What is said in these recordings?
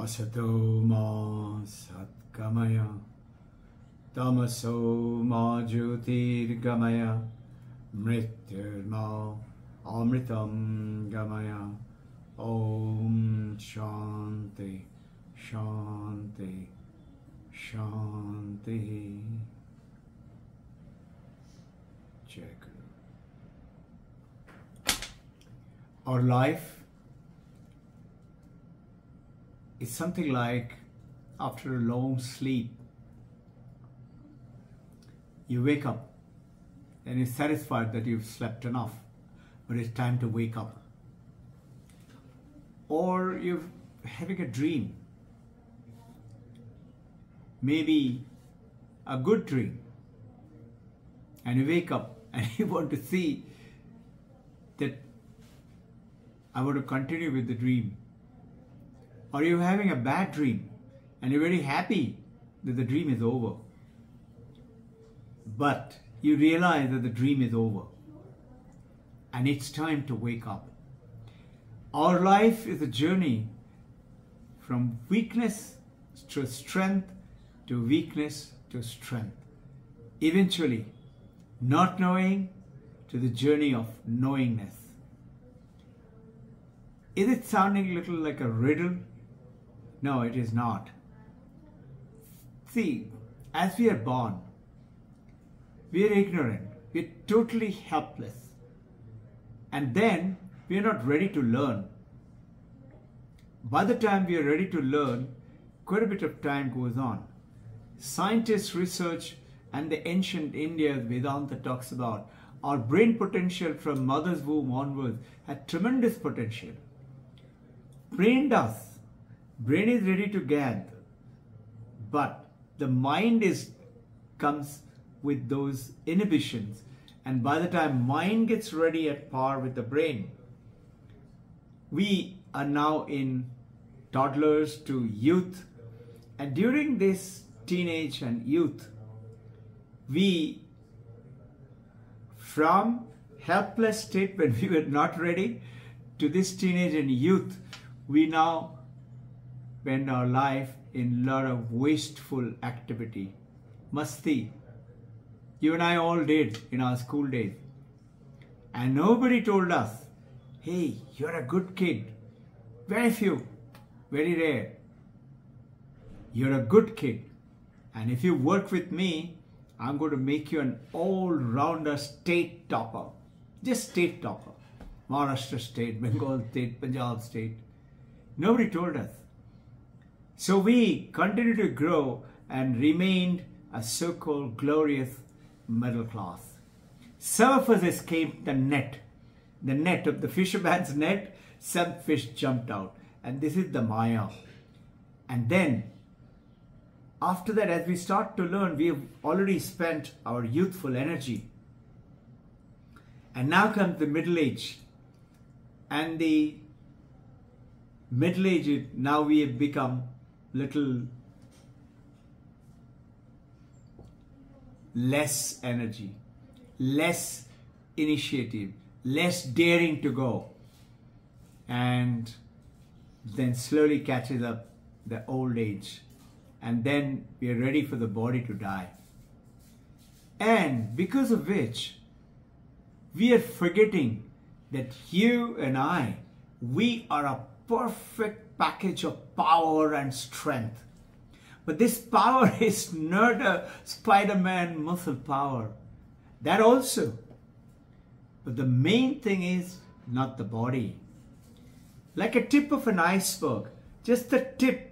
Asato ma satgamaya, tamaso ma jyotirgamaya, mrityurma amritam gamaya. Om Shanti, Shanti, Shanti. Check. Our life is something like after a long sleep, you wake up and you're satisfied that you've slept enough, but it's time to wake up. Or you're having a dream, maybe a good dream, and you wake up and you want to see that I want to continue with the dream. Or you're having a bad dream and you're very happy that the dream is over. But you realize that the dream is over and it's time to wake up. Our life is a journey from weakness to strength, to weakness to strength. Eventually, not knowing to the journey of knowingness. Is it sounding a little like a riddle? No, it is not. See, as we are born, we are ignorant, we are totally helpless. And then we are not ready to learn. By the time we are ready to learn, quite a bit of time goes on. Scientists research, and the ancient India Vedanta talks about our brain potential from mother's womb onwards had tremendous potential. Brain does. Brain is ready to gather, but the mind comes with those inhibitions, and by the time mind gets ready at par with the brain, we are now in toddlers to youth, and during this teenage and youth, we, from helpless state when we were not ready to this teenage and youth, we now spend our life in a lot of wasteful activity. Masti. You and I all did in our school days. And nobody told us, hey, you're a good kid. Very few, very rare. You're a good kid. And if you work with me, I'm going to make you an all-rounder state topper. Just state topper. Maharashtra state, Bengal state, Punjab state. Nobody told us. So we continued to grow and remained a so-called glorious middle class. Some of us escaped the net of the fisherman's net. Some fish jumped out, and this is the Maya. And then, after that, as we start to learn, we have already spent our youthful energy. And now comes the middle age. And the middle age, now we have become little less energy, less initiative, less daring to go, and then slowly catches up the old age, and then we are ready for the body to die. And because of which we are forgetting that you and I, we are a perfect package of power and strength. But this power is not a Spider-Man muscle power. That also. But the main thing is not the body. Like a tip of an iceberg, just the tip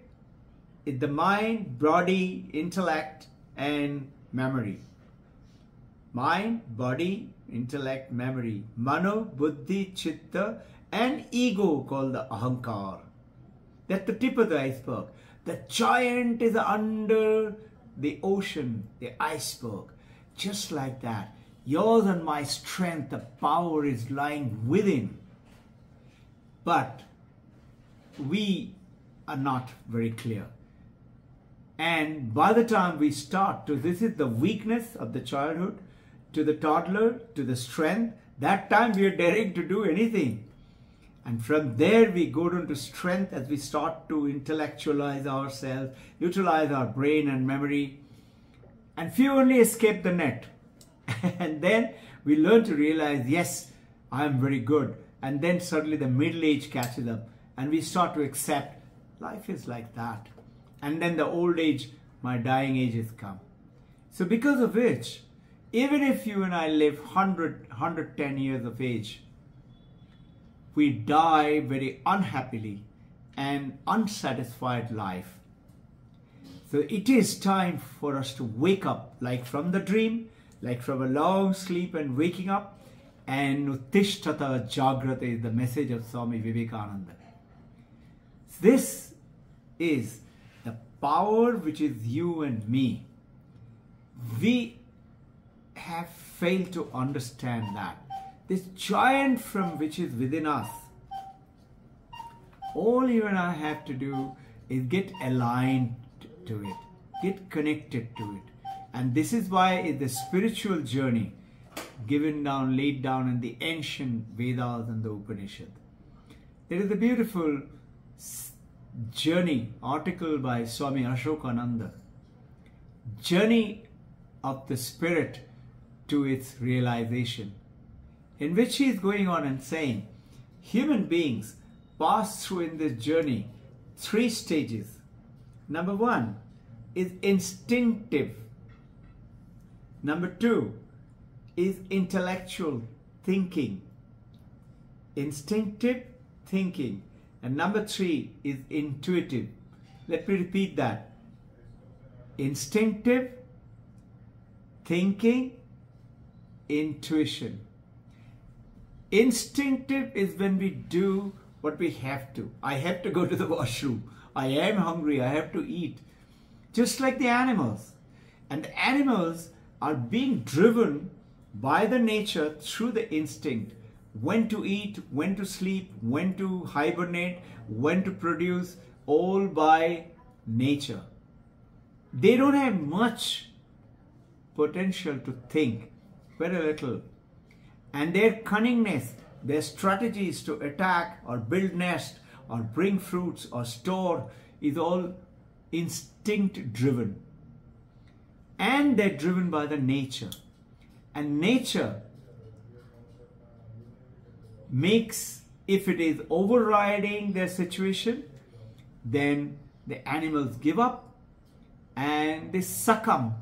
is the mind, body, intellect, and memory. Mind, body, intellect, memory. Mano, buddhi, chitta, and ego called the ahankar. That's the tip of the iceberg. The giant is under the ocean, the iceberg. Just like that. Yours and my strength, the power is lying within. But we are not very clear. And by the time we start to, this is the weakness of the childhood, to the toddler, to the strength, that time we are daring to do anything. And from there we go down to strength as we start to intellectualize ourselves, utilize our brain and memory. And few only escape the net. And then we learn to realize, yes, I am very good. And then suddenly the middle age catches up and we start to accept life is like that. And then the old age, my dying age has come. So because of which, even if you and I live 110 years of age, we die very unhappily and unsatisfied life. So it is time for us to wake up, like from the dream, like from a long sleep and waking up. And Uttishtata Jagrata is the message of Swami Vivekananda. This is the power which is you and me. We have failed to understand that. This giant from which is within us. All you and I have to do is get aligned to it. Get connected to it. And this is why it's the spiritual journey laid down in the ancient Vedas and the Upanishad. There is a beautiful journey article by Swami Ashokananda. Journey of the spirit to its realization, in which he is going on and saying, human beings pass through in this journey 3 stages. Number 1 is instinctive. Number 2 is intellectual thinking. Instinctive thinking. And number 3 is intuitive. Let me repeat that. Instinctive thinking, intuition. Instinctive is when we do what we have to. I have to go to the washroom. I am hungry. I have to eat. Just like the animals. And the animals are being driven by the nature through the instinct. When to eat, when to sleep, when to hibernate, when to produce, all by nature. They don't have much potential to think, very little. And their cunningness, their strategies to attack or build nest or bring fruits or store is all instinct driven. And they're driven by the nature. And nature makes, if it is overriding their situation, then the animals give up and they succumb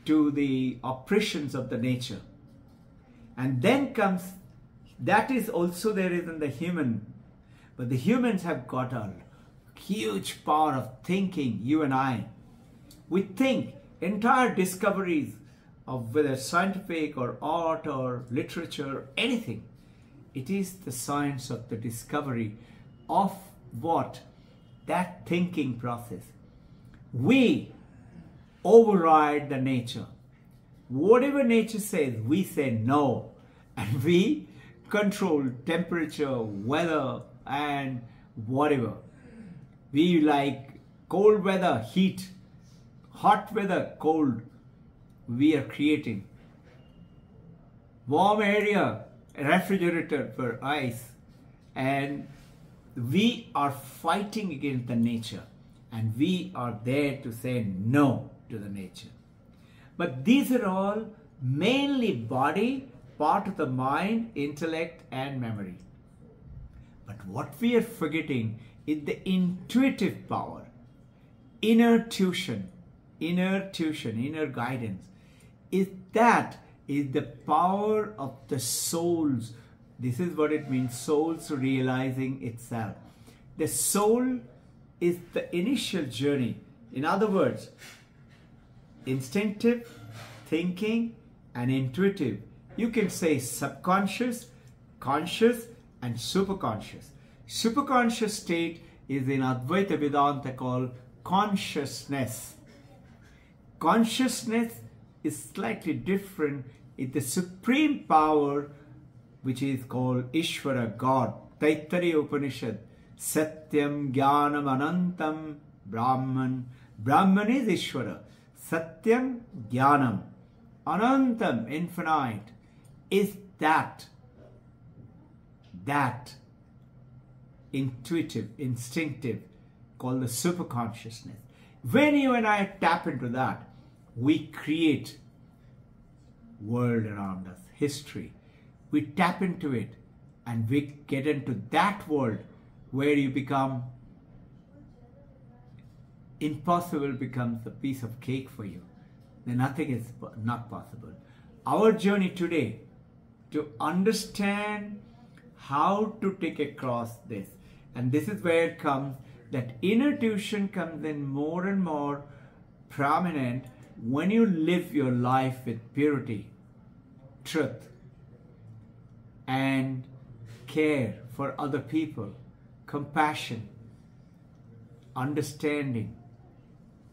to the oppressions of the nature. And then comes, that is also there is in the human, but the humans have got a huge power of thinking, you and I. We think entire discoveries of whether scientific or art or literature, anything. It is the science of the discovery of what? That thinking process. We override the nature. Whatever nature says, we say no. And we control temperature, weather, and whatever. We like cold weather, heat. Hot weather, cold. We are creating. Warm area, refrigerator for ice. And we are fighting against the nature. And we are there to say no to the nature. But these are all mainly body, part of the mind, intellect and memory. But what we are forgetting is the intuitive power, inner tuition, inner guidance. That is the power of the souls. This is what it means, souls realizing itself. The soul is the initial journey. In other words, instinctive, thinking and intuitive. You can say subconscious, conscious and superconscious. Superconscious state is in Advaita Vedanta called consciousness. Consciousness is slightly different. It's the supreme power which is called Ishvara, God. Taittiriya Upanishad. Satyam Jnanam Anantam Brahman. Brahman is Ishvara. Satyam Jnanam. Anantam, infinite, is that intuitive, instinctive, called the super consciousness. When you and I tap into that, we create world around us, history. We tap into it and we get into that world where you become, impossible becomes a piece of cake for you. Then nothing is not possible. Our journey today to understand how to take across this, and this is where it comes, that inner tuition comes in more and more prominent when you live your life with purity, truth, and care for other people, compassion, understanding.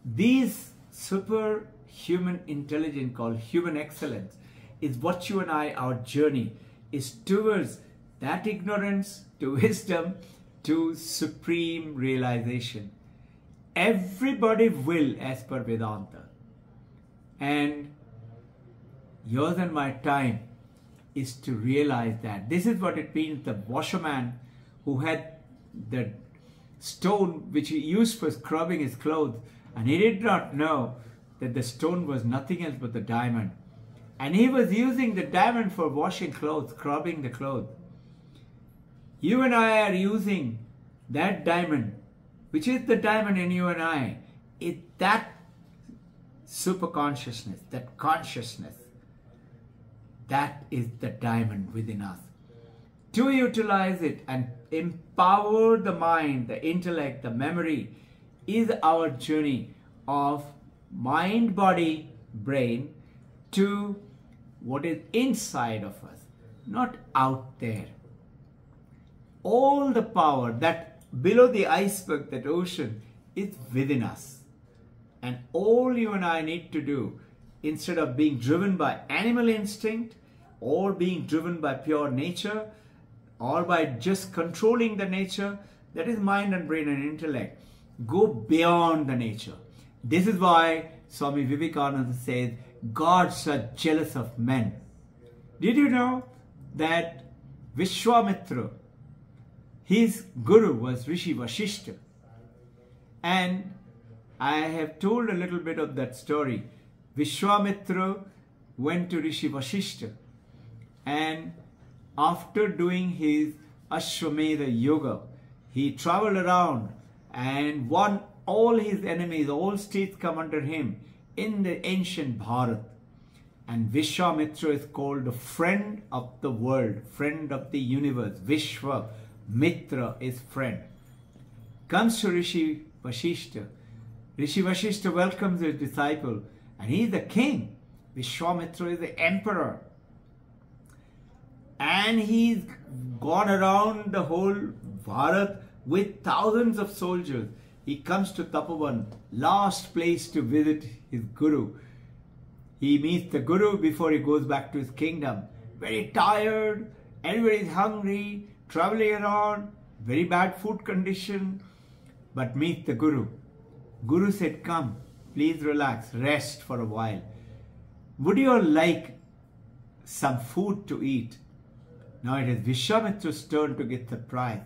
These superhuman intelligence called human excellence is what you and I, our journey is towards that ignorance to wisdom to supreme realization. Everybody will, as per Vedanta. And yours and my time is to realize that. This is what it means, the washerman who had the stone which he used for scrubbing his clothes, and he did not know that the stone was nothing else but the diamond. And he was using the diamond for washing clothes, scrubbing the clothes. You and I are using that diamond, which is the diamond in you and I. That super consciousness, that consciousness, that is the diamond within us. To utilize it and empower the mind, the intellect, the memory is our journey of mind, body, brain to what is inside of us, not out there. All the power that below the iceberg, that ocean, is within us. And all you and I need to do, instead of being driven by animal instinct or being driven by pure nature or by just controlling the nature, that is mind and brain and intellect, go beyond the nature. This is why Swami Vivekananda says, gods are jealous of men. Did you know that Vishwamitra, his guru was Rishi Vashishta? And I have told a little bit of that story. Vishwamitra went to Rishi Vashishta, and after doing his Ashwamedha yoga, he traveled around and won all his enemies, all states come under him in the ancient Bharat. And Vishwamitra is called the friend of the world, friend of the universe. Vishwa, Mitra is friend. Comes to Rishi Vashishta. Rishi Vashishta welcomes his disciple, and he is the king. Vishwamitra is the emperor. And he's gone around the whole Bharat with thousands of soldiers. He comes to Tapovan, last place to visit his guru. He meets the guru before he goes back to his kingdom. Very tired, everybody is hungry, traveling around, very bad food condition, but meet the guru. Guru said, come, please relax, rest for a while. Would you all like some food to eat? Now it is Vishwamitra's turn to get surprised.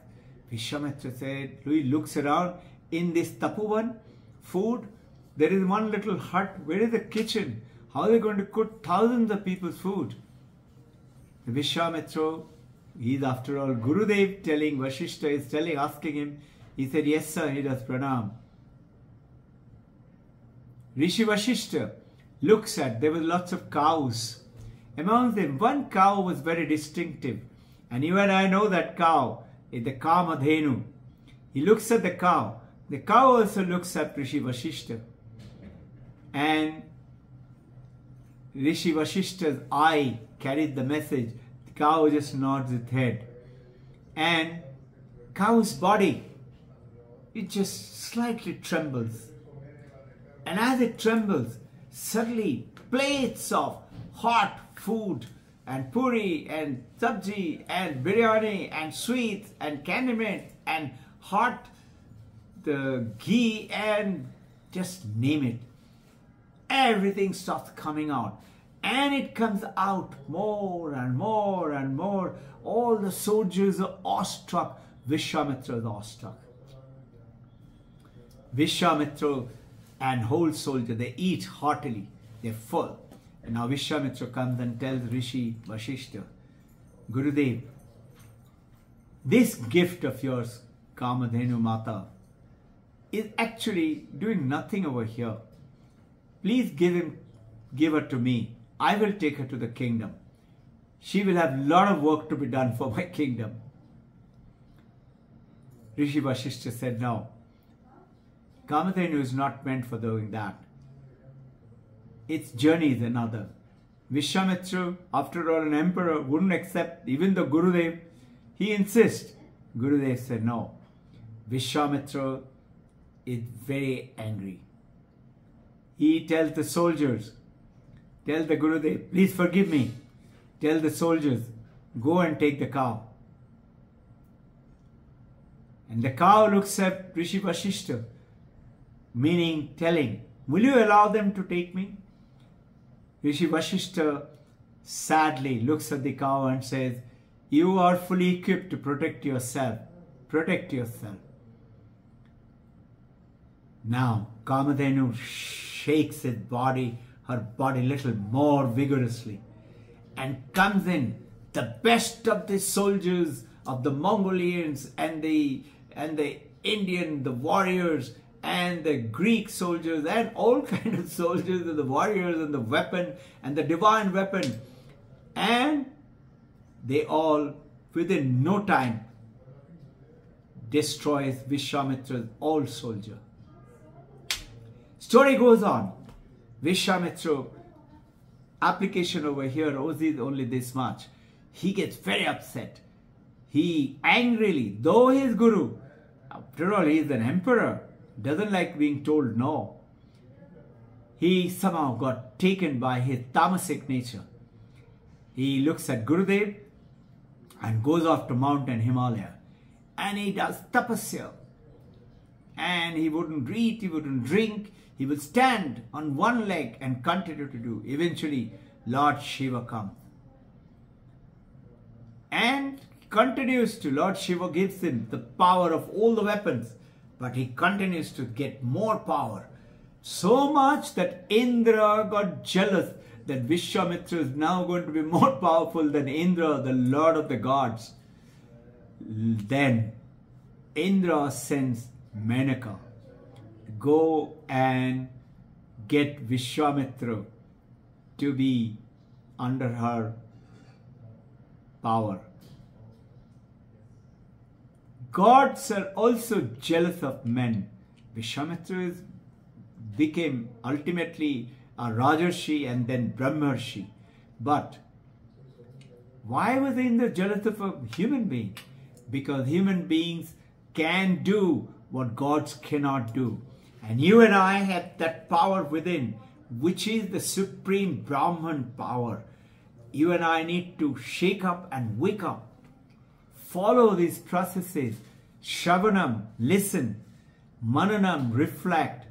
Vishwamitra said, he looks around, in this Tapovan, food, there is one little hut. Where is the kitchen? How are they going to cook thousands of people's food? The Vishwamitra, he is after all Gurudev telling, Vashishta is telling, asking him. He said, yes sir, he does pranam. Rishi Vashishta looks at, there were lots of cows. Among them, one cow was very distinctive. And you and I know that cow is the Kamadhenu. He looks at the cow. The cow also looks at Rishi Vashishta. And Rishi Vashishta's eye carried the message. The cow just nods its head. And cow's body, it just slightly trembles. And as it trembles, suddenly plates of hot food and puri and sabji and biryani and sweets and candy mint and hot the ghee and just name it. Everything starts coming out. And it comes out more and more and more. All the soldiers are awestruck. Vishwamitra is awestruck. Vishwamitra and whole soldier, they eat heartily, they're full. And now Vishwamitra comes and tells Rishi Vashishta, Gurudev, this gift of yours, Kamadhenu Mata, is actually doing nothing over here. Please give her to me. I will take her to the kingdom. She will have a lot of work to be done for my kingdom. Rishi Vashishta said, no. Kamadhenu is not meant for doing that. Its journey is another. Vishwamitra, after all, an emperor, wouldn't accept even the Gurudev. He insists. Gurudev said no. Vishwamitra is very angry. He tells the soldiers, tell the Gurudev, please forgive me. Tell the soldiers, go and take the cow. And the cow looks at Rishi Vashishta, meaning telling, will you allow them to take me? Rishi Vashishta sadly looks at the cow and says, you are fully equipped to protect yourself. Protect yourself. Now, Kamadhenu shakes her body a little more vigorously and comes in. The best of the soldiers of the Mongolians and the Indian, the warriors, and the Greek soldiers, and all kinds of soldiers and the warriors and the weapon and the divine weapon. And they all, within no time, destroys Vishwamitra's old soldier. Story goes on. Vishwamitra, application over here is only this much. He gets very upset. He angrily, though he is Guru, after all he is an emperor, doesn't like being told no. He somehow got taken by his tamasic nature. He looks at Gurudev and goes off to mountain Himalaya. And he does tapasya. And he wouldn't eat, he wouldn't drink. He would stand on one leg and continue to do. Eventually, Lord Shiva comes. And continues to, Lord Shiva gives him the power of all the weapons. But he continues to get more power. So much that Indra got jealous that Vishwamitra is now going to be more powerful than Indra, the Lord of the gods. Then Indra sends Menaka, go and get Vishwamitra to be under her power. Gods are also jealous of men. Vishwamitra became ultimately a Rajarshi and then Brahmarshi. But why was Indra jealous of a human being? Because human beings can do what gods cannot do. And you and I have that power within, which is the supreme Brahman power. You and I need to shake up and wake up. Follow these processes. Shravanam, listen. Mananam, reflect.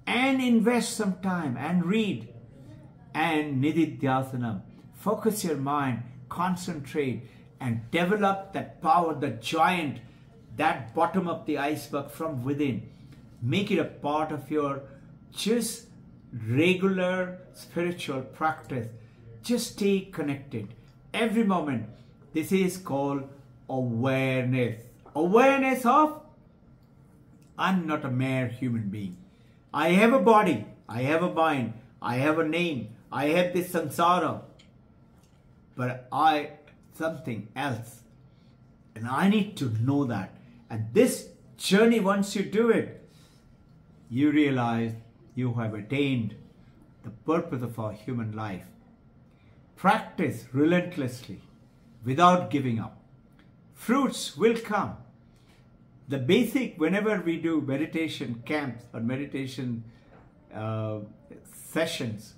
And invest some time and read. And Nididhyasanam, focus your mind, concentrate, and develop that power, the giant, that bottom of the iceberg from within. Make it a part of your just regular spiritual practice. Just stay connected every moment. This is called awareness. Awareness of, I'm not a mere human being. I have a body, I have a mind, I have a name, I have this samsara. But I something else. And I need to know that. And this journey, once you do it, you realize you have attained the purpose of our human life. Practice relentlessly without giving up. Fruits will come. The basic, whenever we do meditation camps or meditation sessions,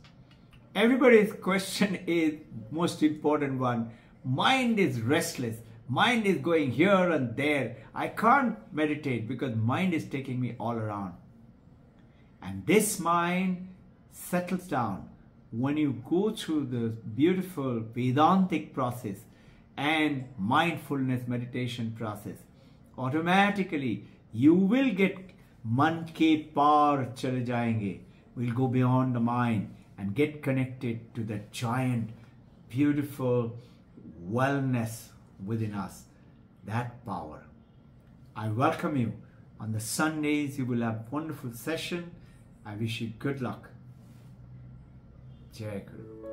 everybody's question is most important one. Mind is restless. Mind is going here and there. I can't meditate because mind is taking me all around. And this mind settles down when you go through the beautiful Vedantic process and mindfulness meditation process. automatically you will get मन के पार चले जाएंगे. We'll go beyond the mind and get connected to the giant, beautiful wellness within us, that power. I welcome you. On the Sundays, you will have a wonderful session. I wish you good luck. Jai Guru.